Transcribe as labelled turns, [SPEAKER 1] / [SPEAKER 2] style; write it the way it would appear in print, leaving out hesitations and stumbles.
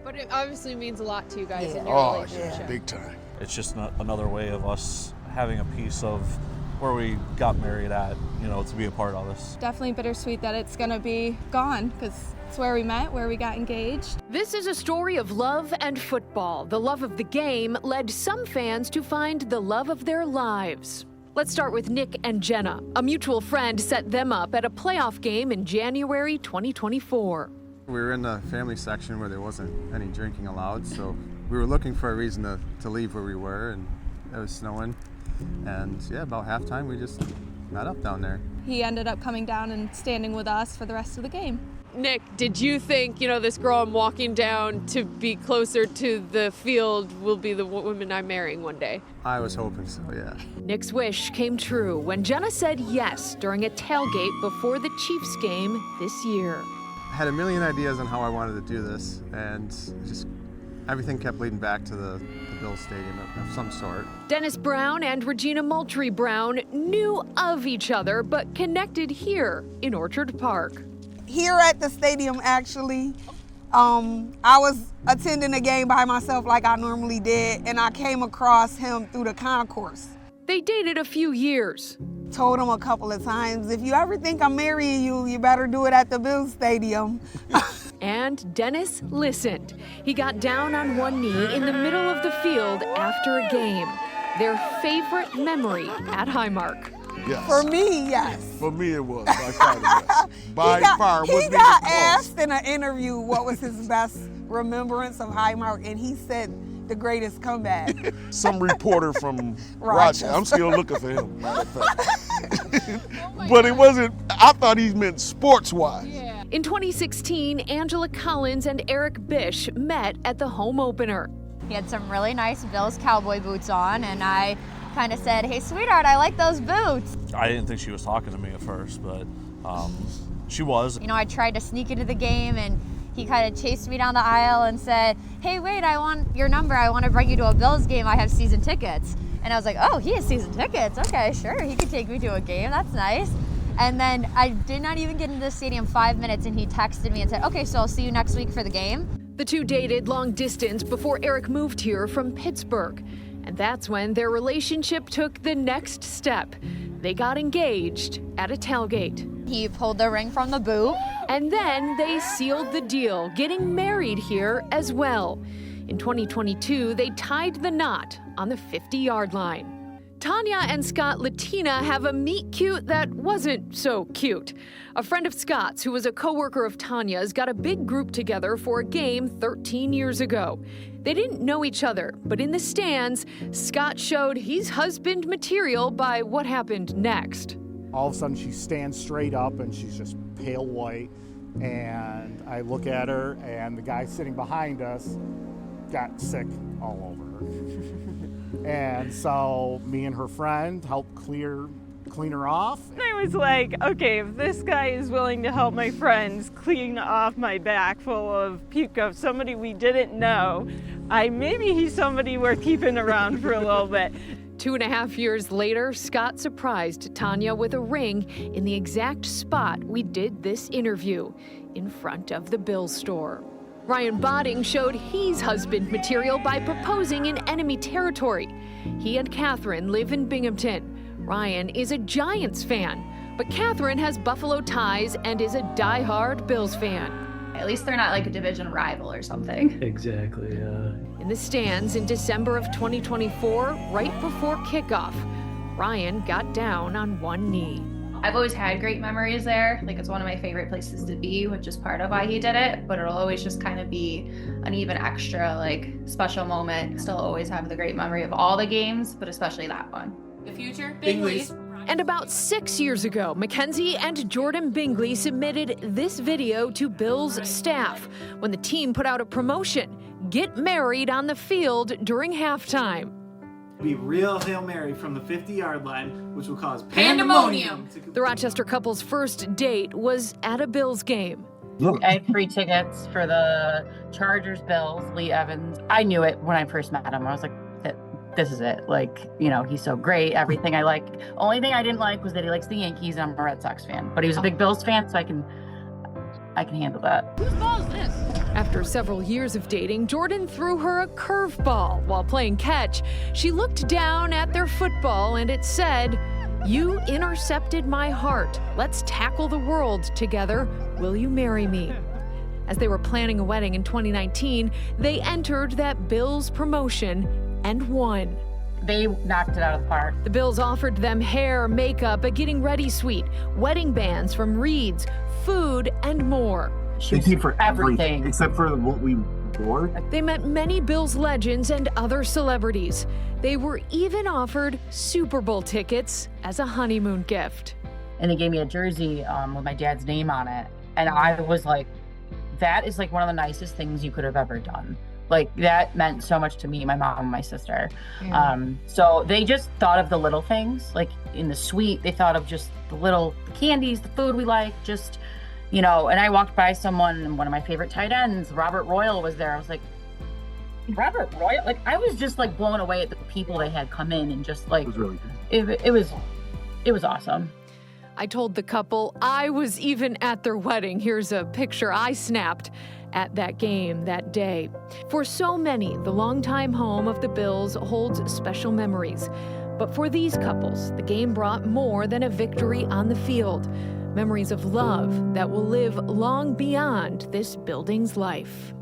[SPEAKER 1] But it obviously means a lot to you guys in your relationship.
[SPEAKER 2] Yeah, big time.
[SPEAKER 3] It's just another way of us having a piece of where we got married at, to be a part of this.
[SPEAKER 4] Definitely bittersweet that it's gonna be gone, because it's where we met, where we got engaged.
[SPEAKER 5] This is a story of love and football. The love of the game led some fans to find the love of their lives. Let's start with Nick and Jenna. A mutual friend set them up at a playoff game in January 2024.
[SPEAKER 6] We were in the family section where there wasn't any drinking allowed, so we were looking for a reason to leave where we were, and it was snowing. And yeah, about halftime we just met up down there.
[SPEAKER 4] He ended up coming down and standing with us for the rest of the game.
[SPEAKER 1] Nick, did you think, this girl I'm walking down to be closer to the field will be the woman I'm marrying one day?
[SPEAKER 6] I was hoping so, yeah.
[SPEAKER 5] Nick's wish came true when Jenna said yes during a tailgate before the Chiefs game this year.
[SPEAKER 6] I had a million ideas on how I wanted to do this, and just everything kept leading back to the Bills Stadium of some sort.
[SPEAKER 5] Dennis Brown and Regina Moultrie Brown knew of each other, but connected here in Orchard Park.
[SPEAKER 2] Here at the stadium, actually, I was attending a game by myself like I normally did, and I came across him through the concourse.
[SPEAKER 5] They dated a few years.
[SPEAKER 2] Told him a couple of times, if you ever think I'm marrying you, you better do it at the Bills Stadium.
[SPEAKER 5] And Dennis listened. He got down on one knee in the middle of the field after a game. Their favorite memory at Highmark.
[SPEAKER 7] Yes.
[SPEAKER 2] For me, yes.
[SPEAKER 7] For me, it was by far the best. By far,
[SPEAKER 2] he
[SPEAKER 7] wasn't
[SPEAKER 2] got
[SPEAKER 7] even
[SPEAKER 2] asked in an interview what was his best remembrance of Highmark, and he said the greatest comeback.
[SPEAKER 7] Some reporter from
[SPEAKER 2] Rochester.
[SPEAKER 7] I'm still looking for him, matter of fact. But it wasn't, I thought he meant sports-wise.
[SPEAKER 1] Yeah.
[SPEAKER 5] In 2016, Angela Collins and Eric Bish met at the home opener.
[SPEAKER 8] He had some really nice Bills cowboy boots on, and I kind of said, "Hey, sweetheart, I like those boots."
[SPEAKER 3] I didn't think she was talking to me at first, but she was.
[SPEAKER 8] I tried to sneak into the game, and he kind of chased me down the aisle and said, "Hey, wait, I want your number. I want to bring you to a Bills game. I have season tickets." And I was like, "Oh, he has season tickets? Okay, sure. He could take me to a game. That's nice." And then I did not even get into the stadium 5 minutes, and he texted me and said, "Okay, so I'll see you next week for the game."
[SPEAKER 5] The two dated long distance before Eric moved here from Pittsburgh. And that's when their relationship took the next step. They got engaged at a tailgate.
[SPEAKER 8] He pulled the ring from the boot.
[SPEAKER 5] And then they sealed the deal, getting married here as well. In 2022, they tied the knot on the 50-yard line. Tanya and Scott Latina have a meet cute that wasn't so cute. A friend of Scott's, who was a coworker of Tanya's, got a big group together for a game 13 years ago. They didn't know each other, but in the stands, Scott showed he's husband material by what happened next.
[SPEAKER 9] All of a sudden, she stands straight up and she's just pale white. And I look at her, and the guy sitting behind us got sick all over her. And so me and her friend helped clean her off.
[SPEAKER 10] I was like, okay, if this guy is willing to help my friends clean off my back full of puke of somebody we didn't know, maybe he's somebody worth keeping around for a little bit.
[SPEAKER 5] 2.5 years later, Scott surprised Tanya with a ring in the exact spot we did this interview, in front of the Bills store. Ryan Botting showed he's husband material by proposing in enemy territory. He and Catherine live in Binghamton. Ryan is a Giants fan, but Catherine has Buffalo ties and is a diehard Bills fan.
[SPEAKER 11] At least they're not like a division rival or something.
[SPEAKER 12] Exactly, yeah.
[SPEAKER 5] In the stands in December of 2024, right before kickoff, Ryan got down on one knee.
[SPEAKER 11] I've always had great memories there. Like, it's one of my favorite places to be, which is part of why he did it, but it'll always just kind of be an even extra, special moment. Still always have the great memory of all the games, but especially that one.
[SPEAKER 1] The future, Bingley's.
[SPEAKER 5] And about 6 years ago, Mackenzie and Jordan Bingley submitted this video to Bills staff when the team put out a promotion, Get Married on the Field during halftime.
[SPEAKER 13] Be real Hail Mary from the 50-yard line, which will cause
[SPEAKER 1] pandemonium.
[SPEAKER 5] The Rochester couple's first date was at a Bills game.
[SPEAKER 14] I had free tickets for the Chargers Bills, Lee Evans. I knew it when I first met him. I was like, this is it. He's so great. Everything I like. Only thing I didn't like was that he likes the Yankees and I'm a Red Sox fan. But he was a big Bills fan, so I can handle that.
[SPEAKER 1] Whose ball is this?
[SPEAKER 5] After several years of dating, Jordan threw her a curveball while playing catch. She looked down at their football and it said, "You intercepted my heart. Let's tackle the world together. Will you marry me?" As they were planning a wedding in 2019, they entered that Bills promotion and won.
[SPEAKER 14] They knocked it out of the park.
[SPEAKER 5] The Bills offered them hair, makeup, a getting ready suite, wedding bands from Reed's, food, and more.
[SPEAKER 14] They paid for everything
[SPEAKER 12] except for what we wore.
[SPEAKER 5] They met many Bills legends and other celebrities. They were even offered Super Bowl tickets as a honeymoon gift.
[SPEAKER 14] And they gave me a jersey with my dad's name on it. And I was like, that is like one of the nicest things you could have ever done. Like, that meant so much to me, my mom and my sister.
[SPEAKER 5] Yeah.
[SPEAKER 14] So they just thought of the little things, like in the suite, they thought of just the little candies, the food we like, just, you know. And I walked by someone, one of my favorite tight ends, Robert Royal, was there. I was like, Robert Royal? Like, I was just like blown away at the people they had come in and just like,
[SPEAKER 12] It was really good.
[SPEAKER 14] It was awesome.
[SPEAKER 5] I told the couple I was even at their wedding. Here's a picture I snapped at that game that day. For so many, the longtime home of the Bills holds special memories. But for these couples, the game brought more than a victory on the field. Memories of love that will live long beyond this building's life.